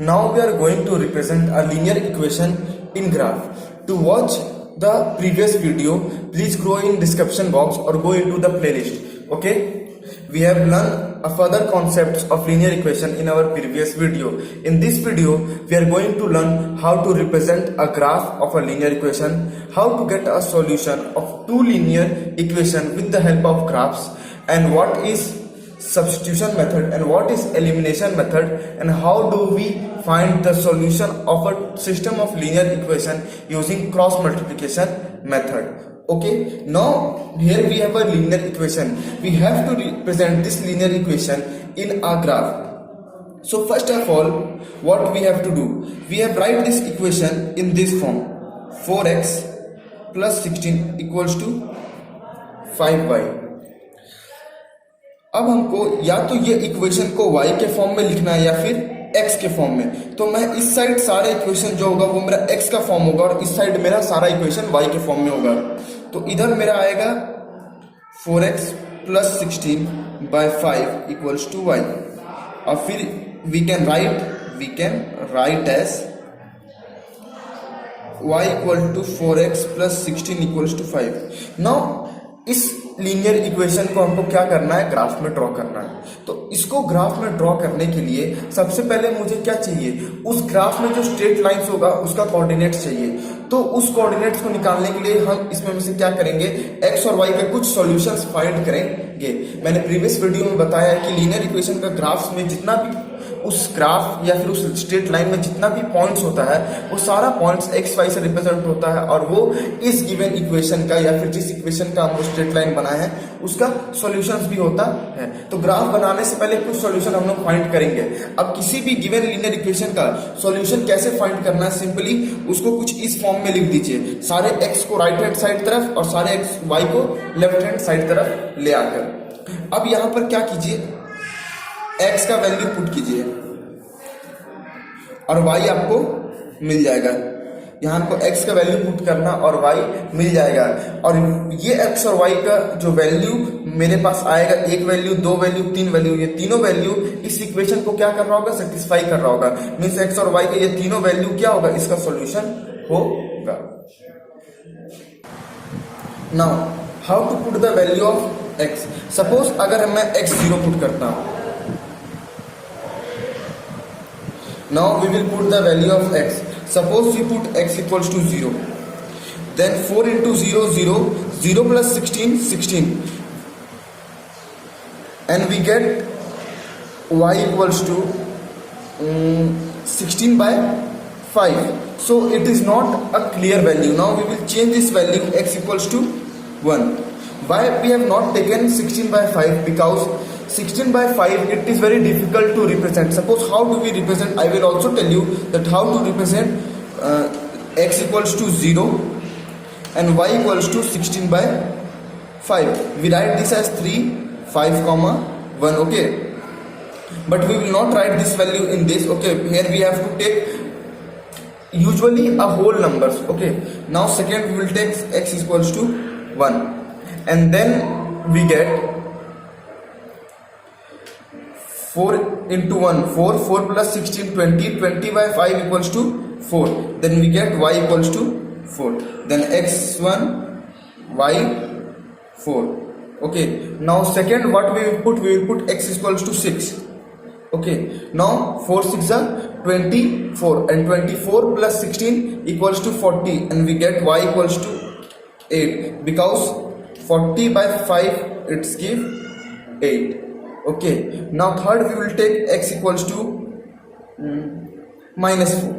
Now we are going to represent a linear equation in graph. To watch the previous video, please go in description box or go into the playlist. Okay? We have learned a further concepts of linear equation in our previous video. In this video, we are going to learn how to represent a graph of a linear equation, how to get a solution of two linear equation with the help of graphs, and what is substitution method and what is elimination method, and how do we find the solution of a system of linear equation using cross multiplication method. Okay, now here we have a linear equation. We have to represent this linear equation in a graph. So first of all, what we have to do, we have write this equation in this form: 4x plus 16 equals to 5y. अब हमको या तो ये equation को y के form में लिखना है या फिर x के फॉर्म में. तो मैं इस साइड सारा इक्वेशन जो होगा वो मेरा x का फॉर्म होगा और इस साइड मेरा सारा इक्वेशन y के फॉर्म में होगा. तो इधर मेरा आएगा 4x plus 16 by 5 equals to y. और फिर we can write as y equal to 4x plus 16 equals to 5. Now इस लीनियर इक्वेशन को हमको क्या करना है, ग्राफ में ड्रॉ करना है. तो इसको ग्राफ में ड्रॉ करने के लिए सबसे पहले मुझे क्या चाहिए, उस ग्राफ में जो स्ट्रेट लाइंस होगा उसका कोऑर्डिनेट्स चाहिए. तो उस कोऑर्डिनेट्स को निकालने के लिए हम इसमें से क्या करेंगे, x और y के कुछ सॉल्यूशंस फाइंड करेंगे. मैंने प्रीवियस वीडियो में बताया है कि लीनियर इक्वेशन का ग्राफ्स में जितना भी उस ग्राफ या फिर उस स्ट्रेट लाइन में जितना भी पॉइंट्स होता है वो सारा पॉइंट्स एक्स वाई से रिप्रेजेंट होता है और वो इस गिवन इक्वेशन का या फिर जिस इक्वेशन का हम स्ट्रेट लाइन बनाए हैं उसका सॉल्यूशंस भी होता है. तो ग्राफ बनाने से पहले कुछ सॉल्यूशन हम लोग फाइंड करेंगे. अब किसी भी गिवन लीनियर इक्वेशन का सॉल्यूशन कैसे फाइंड करना है, सिंपली उसको कुछ इस फॉर्म में लिख दीजिए. सारे एक्स को राइट हैंड साइड तरफ और सारे एक्स वाई को लेफ्ट हैंड साइड तरफ ले आकर अब यहां पर क्या कीजिए, x का वैल्यू पुट कीजिए और y आपको मिल जाएगा. यहाँ आपको x का वैल्यू पुट करना और y मिल जाएगा. और ये x और y का जो वैल्यू मेरे पास आएगा, एक वैल्यू, दो वैल्यू, तीन वैल्यू, ये तीनों वैल्यू इस इक्वेशन को क्या कर रहा होगा, सेटिस्फाई कर रहा होगा. मीन्स x और y का ये तीनों वैल्यू क्या होगा, इसका सॉल्यूशन होगा. Now how to put the value of x. Suppose अगर मैं x 0 पुट करता हूं, now we will put the value of x. Suppose we put x equals to 0, then 4 into 0 0, 0 plus 16 16, and we get y equals to 16 by 5. So it is not a clear value. Now we will change this value, x equals to 1. Why we have not taken 16 by 5? Because 16 by 5 it is very difficult to represent. Suppose how do we represent, I will also tell you that how to represent x equals to 0 and y equals to 16 by 5. We write this as 3 5 comma 1. Okay, but we will not write this value in this. Okay, here we have to take usually a whole numbers. Okay, now second we will take x equals to 1 and then we get 4 into 1 4, 4 plus 16 20, 20 by 5 equals to 4. Then we get y equals to 4. Then x1 y 4. Okay, now second what we will put, we will put x equals to 6. Okay, now 4 6 are 24 and 24 plus 16 equals to 40 and we get y equals to 8 because 40 by 5 it's give 8. Okay, now third we will take x equals to minus 4.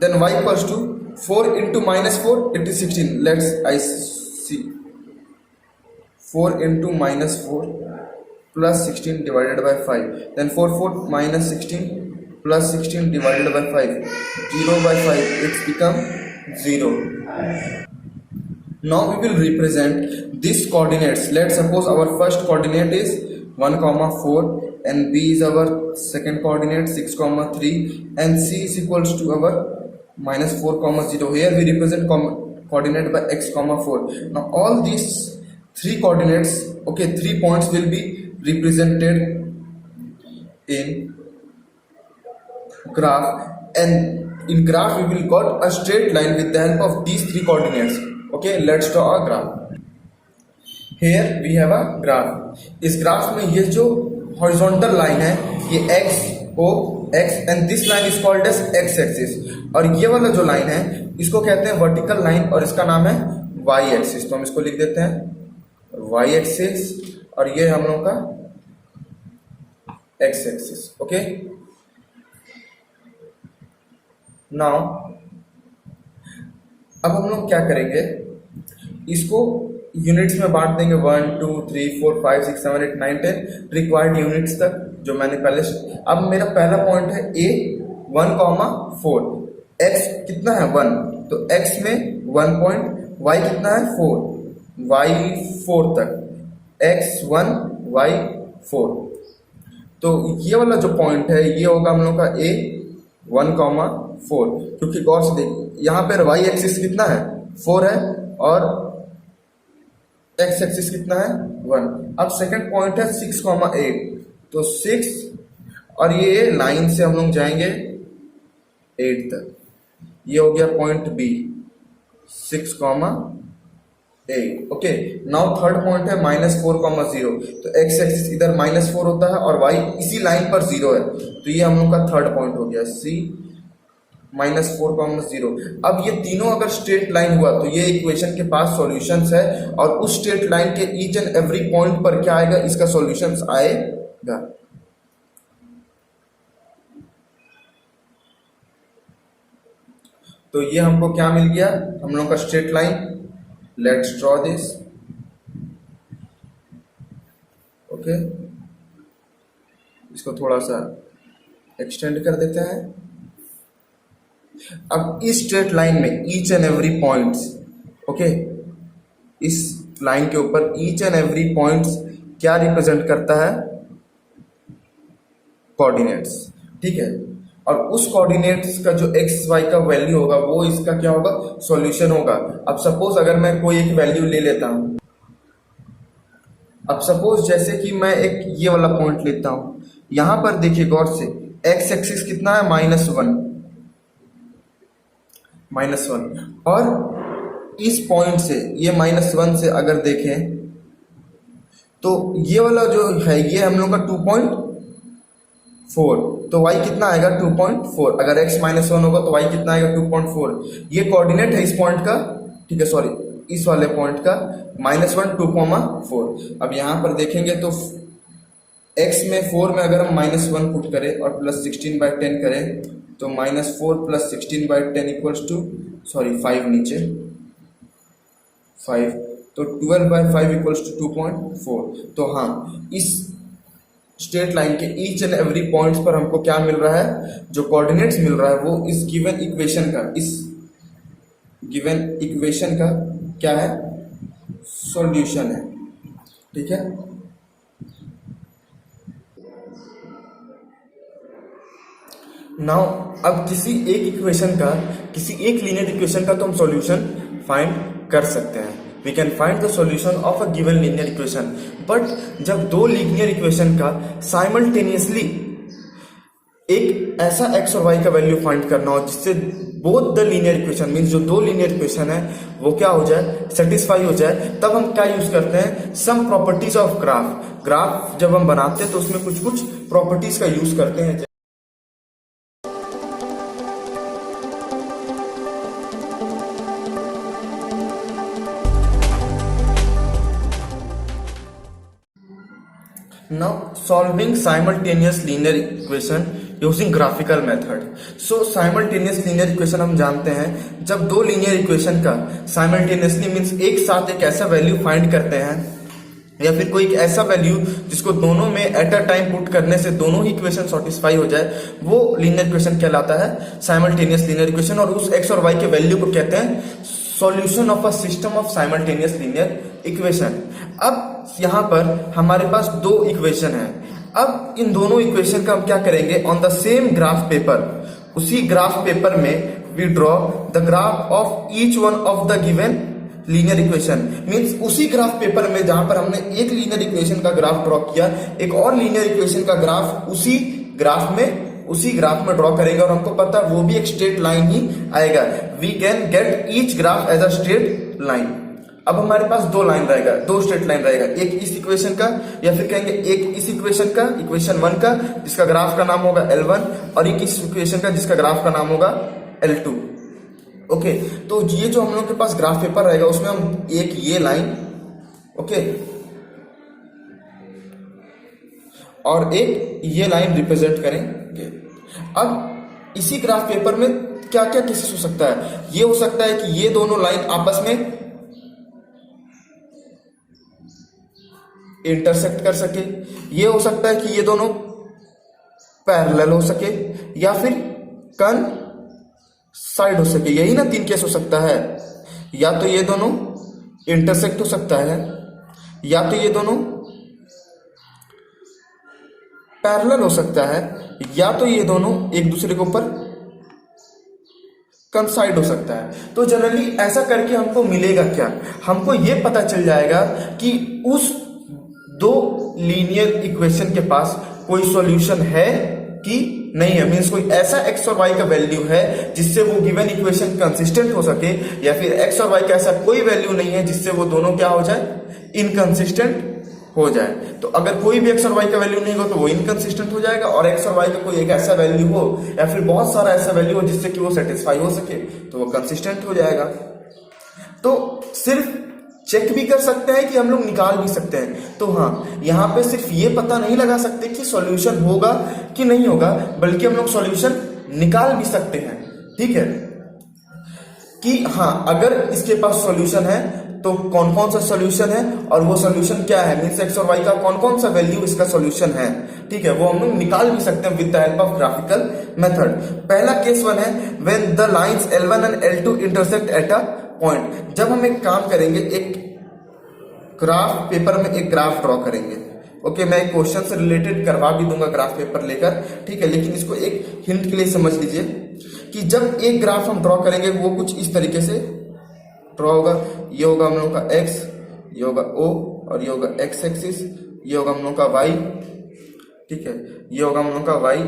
Then y equals to 4 into minus 4, it is 16. I see 4 into minus 4 plus 16 divided by 5. Then 4 4 minus 16 plus 16 divided by 5. 0 by 5, it's become 0. Now we will represent these coordinates. Let's suppose our first coordinate is 1 comma 4 and b is our second coordinate 6 comma 3 and c is equals to our minus 4 comma 0. Here we represent coordinate by x comma 4. Now all these three coordinates, okay, 3 points will be represented in graph, and in graph we will got a straight line with the help of these three coordinates. Okay, let's draw a graph. Here we have a graph. इस graph में ये जो horizontal line है ये x O x and this line is called as x axis, और ये वाला जो लाइन है इसको कहते हैं वर्टिकल लाइन और इसका नाम है y एक्सिस. तो हम इसको लिख देते हैं y एक्सिस और ये हम लोग का x एक्सिस. ओके, नाउ अब हम लोग क्या करेंगे, इसको यूनिट्स में बांट देंगे 1 2 3 4 5 6 7 8 9 10 रिक्वायर्ड यूनिट्स तक जो मैंने पहले. अब मेरा पहला पॉइंट है a 1,4. x कितना है 1, तो x में 1 पॉइंट, y कितना है 4, y 4 तक, x 1 y 4. तो ये वाला जो पॉइंट है ये होगा हम लोग का a 1,4, क्योंकि गौर से देख यहाँ पर y एक्सिस कितना है 4 है और x एक्सिस कितना है 1. अब सेकंड पॉइंट है 6,8, तो 6 और ये लाइन से हम लोग जाएंगे 8 तक, ये हो गया point B 6,8. Okay, now third point है -4,0, तो x एक्सिस इधर -4 होता है और y इसी लाइन पर 0 है, तो ये हम लोग का थर्ड पॉइंट हो गया C -4,0. अब ये तीनों अगर स्ट्रेट लाइन हुआ तो ये इक्वेशन के पास सॉल्यूशंस है, और उस स्ट्रेट लाइन के ईच एंड एवरी पॉइंट पर क्या आएगा, इसका सॉल्यूशंस आएगा. तो ये हमको क्या मिल गया, हम लोग का straight line. Let's draw this. Okay, इसको थोड़ा सा एक्सटेंड कर देते हैं. अब इस स्ट्रेट लाइन में each and every points, okay, इस लाइन के ऊपर ईच एंड एवरी पॉइंट्स क्या रिप्रेजेंट करता है, कोऑर्डिनेट्स. ठीक है, और उस कोऑर्डिनेट्स का जो एक्स वाई का वैल्यू होगा वो इसका क्या होगा, सॉल्यूशन होगा. अब सपोज अगर मैं कोई एक वैल्यू ले लेता हूं, अब सपोज जैसे कि मैं एक ये वाला पॉइंट लेता हूं, यहां पर देखिए गौर से एक्स एक्सिस कितना है -1, और इस पॉइंट से ये -1 से अगर देखें तो ये वाला जो है ये हम लोग का 2.4, तो y कितना आएगा 2.4. अगर x -1 होगा तो y कितना आएगा 2.4. ये कोऑर्डिनेट है इस पॉइंट का, ठीक है, सॉरी इस वाले पॉइंट का -1 2,4. अब यहाँ पर देखेंगे तो x में 4 में अगर हम -1 पुट करें और +16/10 करें तो -4 + 16/10 इक्वल्स टू, सॉरी 5 नीचे 5, तो 12/5 इक्वल्स टू 2.4. तो हाँ, इस स्ट्रेट लाइन के ईच एंड एवरी पॉइंट्स पर हमको क्या मिल रहा है, जो कोऑर्डिनेट्स मिल रहा है वो इस गिवन इक्वेशन का, इस गिवन इक्वेशन का क्या है, सॉल्यूशन है. ठीक है, नाउ अब किसी एक इक्वेशन का, किसी एक लीनियर इक्वेशन का तो हम सॉल्यूशन फाइंड कर सकते हैं. We can find the solution of a given linear equation. But जब दो लीनियर इक्वेशन का साइमल्टेनियसली एक ऐसा एक्स और वाई का वैल्यू फाइंड करना हो जिससे both the linear equation means जो दो लीनियर इक्वेशन है वो क्या हो जाए, सेटिस्फाई हो जाए, तब हम क्या यूज करते हैं, some properties of graph. Graph जब हम बनाते हैं तो उसमें कुछ कुछ प्रॉपर्टीज का यूज करते हैं. Now solving simultaneous linear equation using graphical method. So simultaneous linear equation हम जानते हैं जब दो linear equation का simultaneously means एक साथ एक ऐसा वैल्यू फाइंड करते हैं या फिर कोई ऐसा वैल्यू जिसको दोनों में एट अ टाइम पुट करने से दोनों ही इक्वेशन सेटिस्फाई हो जाए, वो लीनियर इक्वेशन कहलाता है साइमल्टेनियस लीनियर इक्वेशन. और उस एक्स और वाई के वैल्यू को कहते हैं solution of a system of simultaneous linear equation. अब यहाँ पर हमारे पास दो इक्वेशन है. अब इन दोनों इक्वेशन का हम क्या करेंगे, on the same graph paper, उसी ग्राफ पेपर में we draw the graph of each one of the given linear equation. Means उसी ग्राफ पेपर में जहां पर हमने एक लीनियर इक्वेशन का ग्राफ ड्रॉ किया, एक और लीनियर इक्वेशन का ग्राफ उसी ग्राफ में उसी ग्राफ में ड्रॉ करेंगे और हमको पता है वो भी एक स्ट्रेट लाइन ही आएगा। We can get each graph as a straight line. अब हमारे पास दो लाइन रहेगा, दो स्ट्रेट लाइन रहेगा, एक इस इक्वेशन का या फिर कहेंगे एक इस इक्वेशन का, इक्वेशन 1 का जिसका ग्राफ का नाम होगा L1 और एक इस इक्वेशन का जिसका ग्राफ का नाम होगा L2। ओके, तो ये जो हम लोग के पास ग्राफ पेपर रहेगा उसमें हम एक ये लाइन, ओके, और एक ये लाइन रिप्रेजेंट करेंगे। अब इसी ग्राफ पेपर में क्या क्या केसेस हो सकता है? ये हो सकता है कि ये दोनों लाइन आपस में इंटरसेक्ट कर सके, ये हो सकता है कि ये दोनों पैरेलल हो सके, या फिर साइड हो सके। यही ना 3 केस हो सकता है। या तो ये दोनों इंटरसेक्ट हो सकता है, या तो ये दोनों पैरेलल हो सकता है, या तो ये दोनों एक दूसरे के ऊपर कंसाइड हो सकता है। तो जनरली ऐसा करके हमको मिलेगा क्या? हमको ये पता चल जाएगा कि उस दो लीनियर इक्वेशन के पास कोई सॉल्यूशन है कि नहीं है। मींस कोई ऐसा x और y का वैल्यू है जिससे वो गिवन इक्वेशन कंसिस्टेंट हो सके, या फिर x और y का ऐसा कोई वैल्यू नहीं है जिससे वो दोनों क्या हो जाए, इनकंसिस्टेंट हो जाए। तो अगर कोई भी x और y का वैल्यू नहीं हो तो वो इनकंसिस्टेंट हो जाएगा, और x और y का कोई एक ऐसा वैल्यू हो या फिर बहुत सारा ऐसा वैल्यू हो जिससे कि वो सेटिस्फाई हो सके तो वो कंसिस्टेंट हो जाएगा। तो सिर्फ चेक भी कर सकते हैं कि हम लोग निकाल भी सकते हैं। तो हाँ, यहाँ पे सिर्फ ये पता नहीं लगा सकते कि सॉल्यूशन होगा कि नहीं होगा, बल्कि हम लोग सॉल्यूशन निकाल भी सकते हैं। ठीक है, कि हाँ अगर इसके पास सॉल्यूशन है तो कौन कौन सा सॉल्यूशन है और वो सॉल्यूशन क्या है, मींस एक्स और वाई का कौन कौन सा वैल्यू इसका सॉल्यूशन है। ठीक है, वो हम लोग निकाल भी सकते हैं with the help of graphical method. पहला केस 1 है when the lines L1 and L2 intersect at a point. जब हम एक काम करेंगे, एक ग्राफ पेपर में एक ग्राफ ड्रॉ करेंगे। ओके, मैं एक क्वेश्चन से रिलेटेड करवा भी दूंगा ग्राफ पेपर लेकर, ठीक है, लेकिन इसको एक हिंट के लिए समझ लीजिए कि जब एक ग्राफ हम ड्रॉ करेंगे वो कुछ इस तरीके से ड्रॉ होगा। ये होगा हम लोगों का x, ये होगा O, और ये होगा x एक्सिस, ये होगा हम लोगों का y, ठीक है, ये होगा हम लोगों का y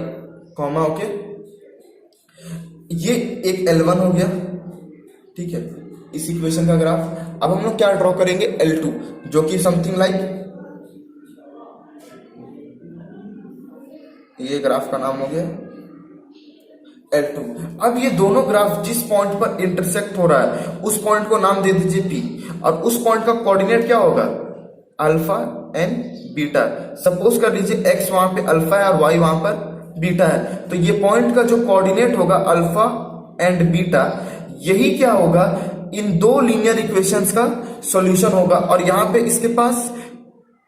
कॉमा। ओके, ये एक L1 हो गया, ठीक है, इस इक्वेशन का ग्राफ। अब हम लोग क्या ड्रॉ करेंगे, L2, जो कि समथिंग लाइक ये ग्राफ का नाम हो गया L2। अब ये दोनों ग्राफ जिस पॉइंट पर इंटरसेक्ट हो रहा है उस पॉइंट को नाम दे दीजिए P, और उस पॉइंट का कोऑर्डिनेट क्या होगा, अल्फा एंड बीटा। सपोज कर लीजिए x वहां पे अल्फा है और y वहां पर बीटा है, तो ये पॉइंट का जो कोऑर्डिनेट होगा अल्फा एंड बीटा, यही क्या होगा, इन दो लीनियर इक्वेशंस का सॉल्यूशन होगा। और यहाँ पे इसके पास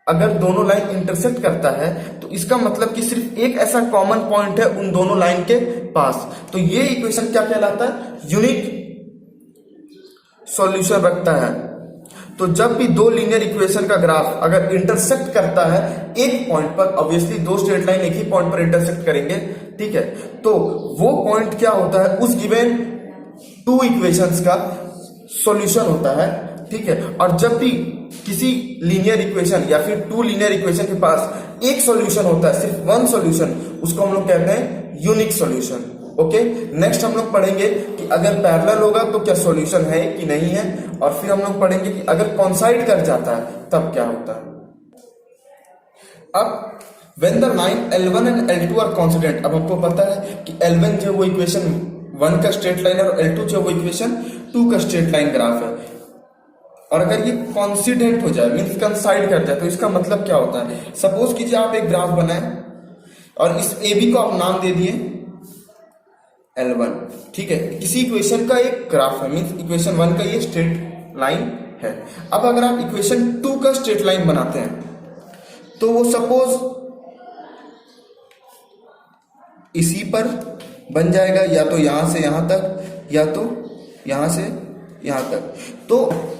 अगर दोनों लाइन इंटरसेक्ट करता है तो इसका मतलब कि सिर्फ एक ऐसा कॉमन पॉइंट है उन दोनों लाइन के पास। तो ये इक्वेशन क्या कहलाता है, यूनिक सॉल्यूशन रखता है। तो जब भी दो लीनियर इक्वेशन का ग्राफ अगर इंटरसेक्ट करता है एक पॉइंट पर, ऑब्वियसली दो स्ट्रेट लाइन एक ही पॉइंट पर इंटरसेक्ट करेंगे, ठीक है, तो वो पॉइंट क्या होता है, उस गिवन टू इक्वेशंस का सॉल्यूशन होता है। ठीक है, और जब भी किसी लीनियर इक्वेशन या फिर टू लीनियर इक्वेशन के पास एक सॉल्यूशन होता है, सिर्फ वन सॉल्यूशन, उसको हम लोग कहते हैं यूनिक सॉल्यूशन। ओके, नेक्स्ट हम लोग पढ़ेंगे कि अगर पैरेलल होगा तो क्या सॉल्यूशन है कि नहीं है, और फिर हम लोग पढ़ेंगे कि अगर कॉन्साइड कर जाता है तब क्या होता है। अब when the line L1 and L2 are coincident, अब हमको पता है कि L1 जो वो इक्वेशन 1 का स्ट्रेट लाइन है और L2 जो वो इक्वेशन 2 का स्ट्रेट लाइन ग्राफ है। और अगर ये कॉन्सिडेंट हो जाए, मीन्स कंसाइड कर जाए, तो इसका मतलब क्या होता है, सपोज कीजिए आप एक ग्राफ बनाए और इस AB को आप नाम दे दिए L1, ठीक है, किसी इक्वेशन का एक ग्राफ है, मीन्स इक्वेशन 1 का ये स्ट्रेट लाइन है। अब अगर आप इक्वेशन 2 का स्ट्रेट लाइन बनाते हैं तो वो सपोज इसी पर बन जाएगा, या तो यहां से यहां तक, या तो यहां से यहां तक। तो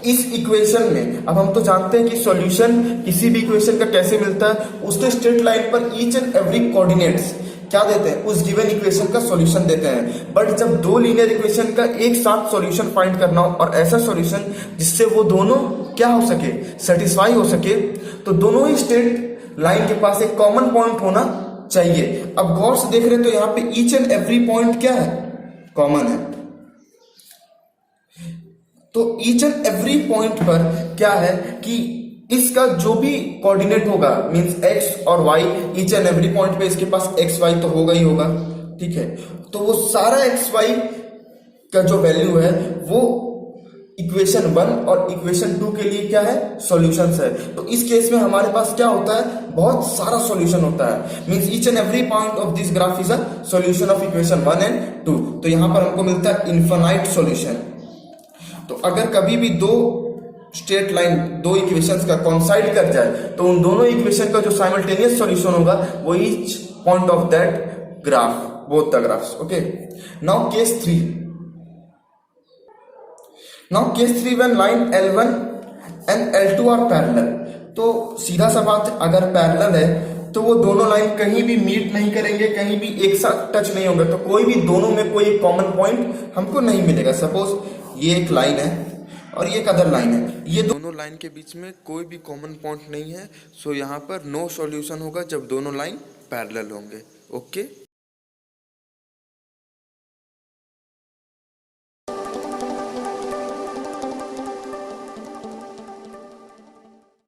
इस इक्वेशन में अब हम तो जानते हैं कि सॉल्यूशन किसी भी इक्वेशन का कैसे मिलता है, उसके स्ट्रेट लाइन पर ईच एंड एवरी कोऑर्डिनेट्स क्या देते हैं, उस गिवन इक्वेशन का सॉल्यूशन देते हैं। बट जब दो लीनियर इक्वेशन का एक साथ सॉल्यूशन फाइंड करना हो, और ऐसा सॉल्यूशन जिससे वो दोनों क्या हो सके, सेटिस्फाई हो सके, तो दोनों ही स्ट्रेट लाइन के पास एक कॉमन पॉइंट होना चाहिए। अब गौर से देख रहे हैं तो यहाँ पे ईच एंड एवरी पॉइंट क्या है, कॉमन है। तो ईच एंड एवरी पॉइंट पर क्या है कि इसका जो भी कोऑर्डिनेट होगा मींस एक्स और Y, each and every point पे इसके पास एक्स वाई तो होगा ही होगा, ठीक है। तो वो सारा एक्स वाई का जो वैल्यू है वो इक्वेशन 1 और इक्वेशन 2 के लिए क्या है, सॉल्यूशंस है। तो इस केस में हमारे पास क्या होता है, बहुत सारा सॉल्यूशन होता है, means each and every point of this graph is a solution of equation 1 and 2। तो यहां पर हमको मिलता है इनफाइनाइट सॉल्यूशन। तो अगर कभी भी दो स्ट्रेट लाइन, दो इक्वेशंस का कॉन्साइड कर जाए तो उन दोनों इक्वेशन का जो साइमल्टेनियस सॉल्यूशन होगा वो each point of that graph, both the graphs. Okay, now case 3। Now case 3 when line L1 and L2 are parallel. तो सीधा सा बात, अगर पैरेलल है तो वो दोनों लाइन कहीं भी मीट नहीं करेंगे, कहीं भी एक साथ टच नहीं होंगे, तो कोई भी दोनों में कोई कॉमन पॉइंट हमको नहीं मिलेगा। सपोज ये एक लाइन है और ये एक अदर लाइन है, ये दोनों लाइन के बीच में कोई भी कॉमन पॉइंट नहीं है, सो यहाँ पर नो सॉल्यूशन होगा जब दोनों लाइन पैरेलल होंगे। ओके।